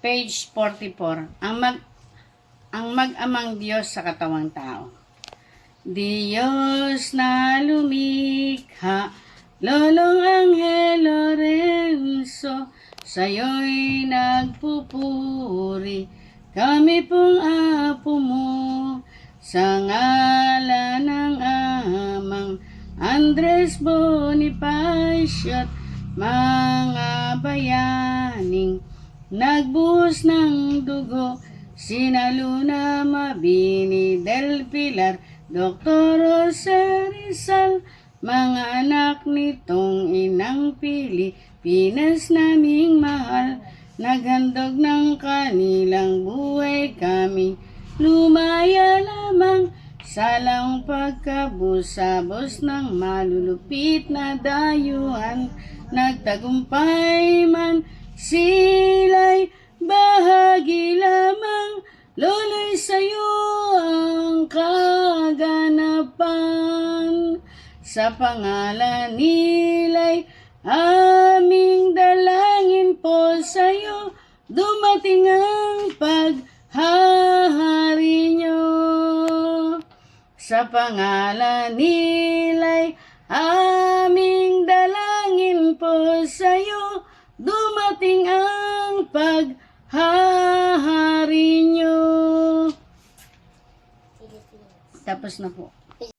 page 44. Ang mag-amang Diyos sa katawang tao. Diyos na lumikha, Lolong Anghel Lorenzo, sa'yo'y nagpupuri, kami pong apo mo, sa ngalan ng amang Andres Bonifacio at mga bayaning nagbuhos ng dugo, sina Luna Mabini del Pilar, Dr. Jose Rizal, mga anak nitong inang Pilipinas naming mahal, naghandog ng kanilang buhay kami, lumaya lamang salang pagkabusabos ng malulupit na dayuhan, nagtagumpay man sila'y bahagi lamang, lolo'y sa'yo ang kaganapan. Sa pangalan nila'y aming dalangin po sa'yo, dumating ang paghahari nyo. Sa pangalan nila'y aming dalangin po sa'yo, dumating ang paghahari nyo. Tapos na po.